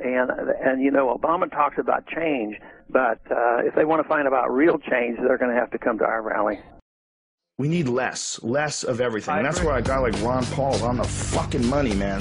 And you know, Obama talks about change, but if they want to find about real change, they're going to have to come to our rally. We need less of everything. And that's where a guy like Ron Paul is on the fucking money, man.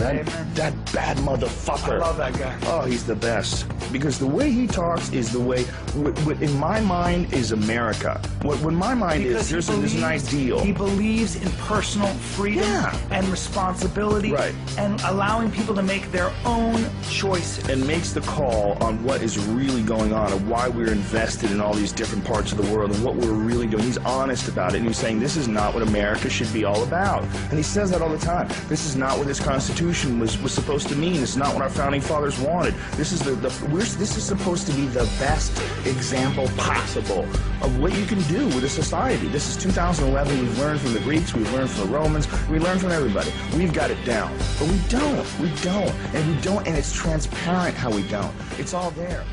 That bad motherfucker. I love that guy. Oh, he's the best. Because the way he talks is the way, what in my mind is America. What my mind is, there's an ideal. He believes in personal freedom and responsibility and allowing people to make their own choices. And makes the call on what is really going on and why we're invested in all these different parts of the world and what we're really doing. He's honest about it, and he's saying, this is not what America should be all about. And he says that all the time. This is not what this Constitution was supposed to mean. This is not what our founding fathers wanted. This is this is supposed to be the best example possible of what you can do with a society. This is 2011. We've learned from the Greeks. We've learned from the Romans. We learned from everybody. We've got it down. But we don't. And it's transparent how we don't. It's all there.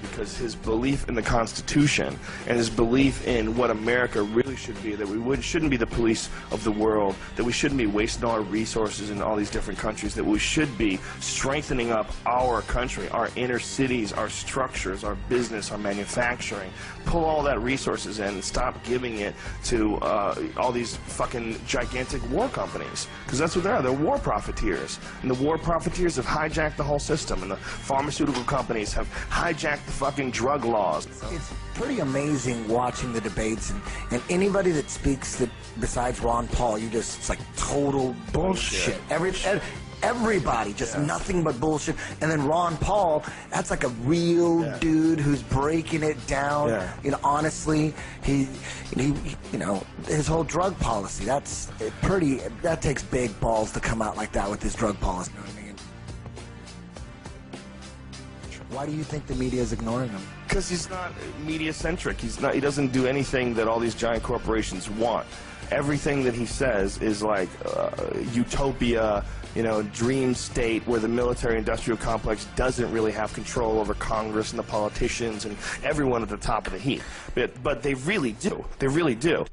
Because his belief in the Constitution and his belief in what America really should be, that we shouldn't be the police of the world, that we shouldn't be wasting all our resources in all these different countries, that we should be strengthening up our country, our inner cities, our structures, our business, our manufacturing, pull all that resources in and stop giving it to all these fucking gigantic war companies, because that's what they are. They're war profiteers, and the war profiteers have hijacked the whole system, and the pharmaceutical companies have hijacked the fucking drug laws. It's pretty amazing watching the debates, and anybody that speaks that besides Ron Paul, it's like total bullshit. Everybody, just nothing but bullshit. And then Ron Paul, that's like a real dude who's breaking it down. You know, honestly, he you know, his whole drug policy, that takes big balls to come out like that with his drug policy. You know what I mean? Why do you think the media is ignoring him? Because he's not media-centric. He doesn't do anything that all these giant corporations want. Everything that he says is like utopia, you know, dream state where the military-industrial complex doesn't really have control over Congress and the politicians and everyone at the top of the heap. But they really do. They really do.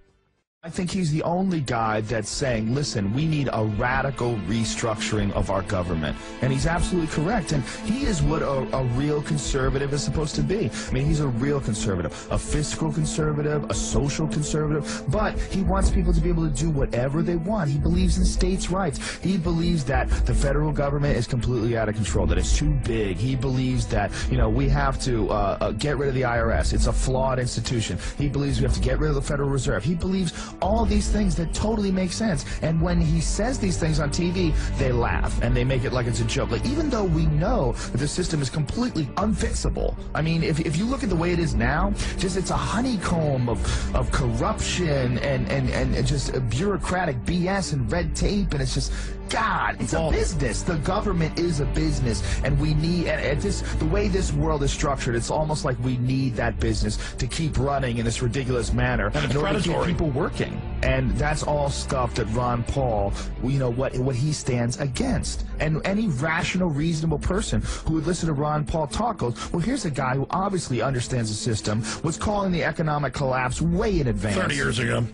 I think he's the only guy that's saying, listen, we need a radical restructuring of our government. And he's absolutely correct. And he is what a real conservative is supposed to be. I mean, he's a real conservative, a fiscal conservative, a social conservative, but he wants people to be able to do whatever they want. He believes in states' rights. He believes that the federal government is completely out of control, that it's too big. He believes that, you know, we have to get rid of the IRS. It's a flawed institution. He believes we have to get rid of the Federal Reserve. He believes all these things that totally make sense. And when he says these things on TV, they laugh and they make it like it's a joke. Like, even though we know that the system is completely unfixable. I mean, if you look at the way it is now, it's a honeycomb of corruption and just bureaucratic BS and red tape, and it's just, God, it's a business. The government is a business, and we need, and the way this world is structured, it's almost like we need that business to keep running in this ridiculous manner in order to keep people working. And that's all stuff that Ron Paul, you know, what he stands against. And any rational, reasonable person who would listen to Ron Paul talk goes, well, here's a guy who obviously understands the system, was calling the economic collapse way in advance. 30 years ago.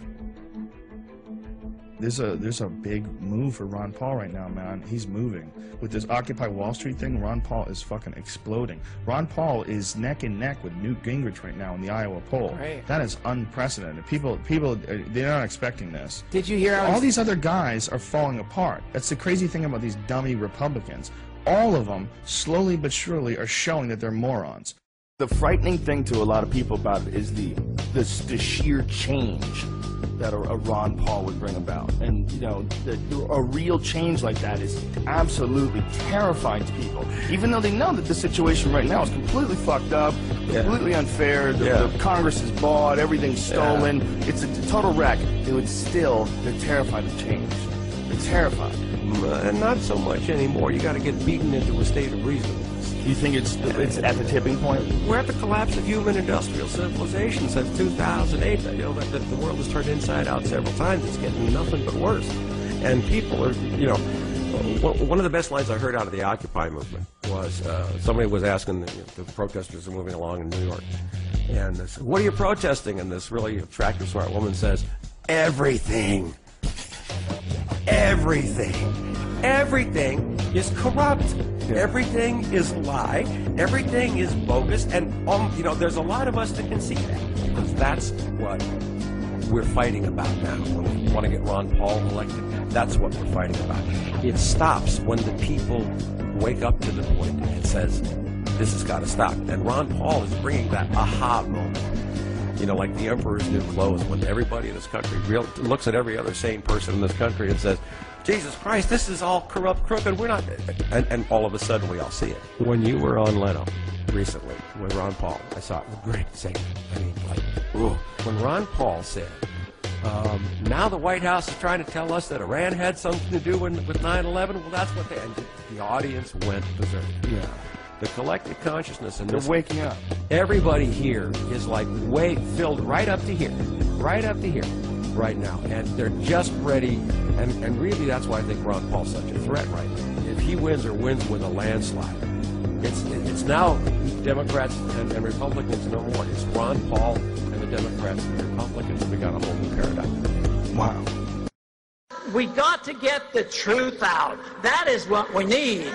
There's a big move for Ron Paul right now, man. He's moving. With this Occupy Wall Street thing, Ron Paul is fucking exploding. Ron Paul is neck and neck with Newt Gingrich right now in the Iowa poll. Right. That is unprecedented. People, they're not expecting this. Did you hear all these other guys are falling apart? That's the crazy thing about these dummy Republicans. All of them, slowly but surely, are showing that they're morons. The frightening thing to a lot of people about it is the sheer change that a Ron Paul would bring about. And, you know, a real change like that is absolutely terrifying to people, even though they know that the situation right now is completely fucked up, completely unfair, the Congress is bought, everything's stolen, it's a total wreck. They're terrified of change. They're terrified. Not so much anymore. You got to get beaten into a state of reason. You think it's at the tipping point? We're at the collapse of human industrial civilization since 2008. You know that the world has turned inside out several times. It's getting nothing but worse. And people are, you know, one of the best lines I heard out of the Occupy movement was somebody was asking, the protesters are moving along in New York, and they said, "What are you protesting?" And this really attractive, smart woman says, "Everything. Everything. Everything is corrupt. Everything is a lie. Everything is bogus. And, you know, there's a lot of us that can see that, because that's what we're fighting about now. When we want to get Ron Paul elected, that's what we're fighting about. It stops when the people wake up to the point and says, this has got to stop. And Ron Paul is bringing that aha moment. You know, like the emperor's new clothes, when everybody in this country looks at every other sane person in this country and says, Jesus Christ, this is all corrupt, crooked, we're not... And all of a sudden we all see it. When you were on Leno recently with Ron Paul, I saw it, the great segment. I mean, like, ooh. When Ron Paul said, now the White House is trying to tell us that Iran had something to do with 9/11, well, that's what they... And the audience went berserk. Yeah. The collective consciousness and they're waking up. Everybody here is like filled right up to here right now, and they're just ready. And really, that's why I think Ron Paul's such a threat right now. If he wins or wins with a landslide, it's now Democrats and Republicans no more. It's Ron Paul and the Democrats and the Republicans. We got a whole new paradigm. Wow. We got to get the truth out. That is what we need.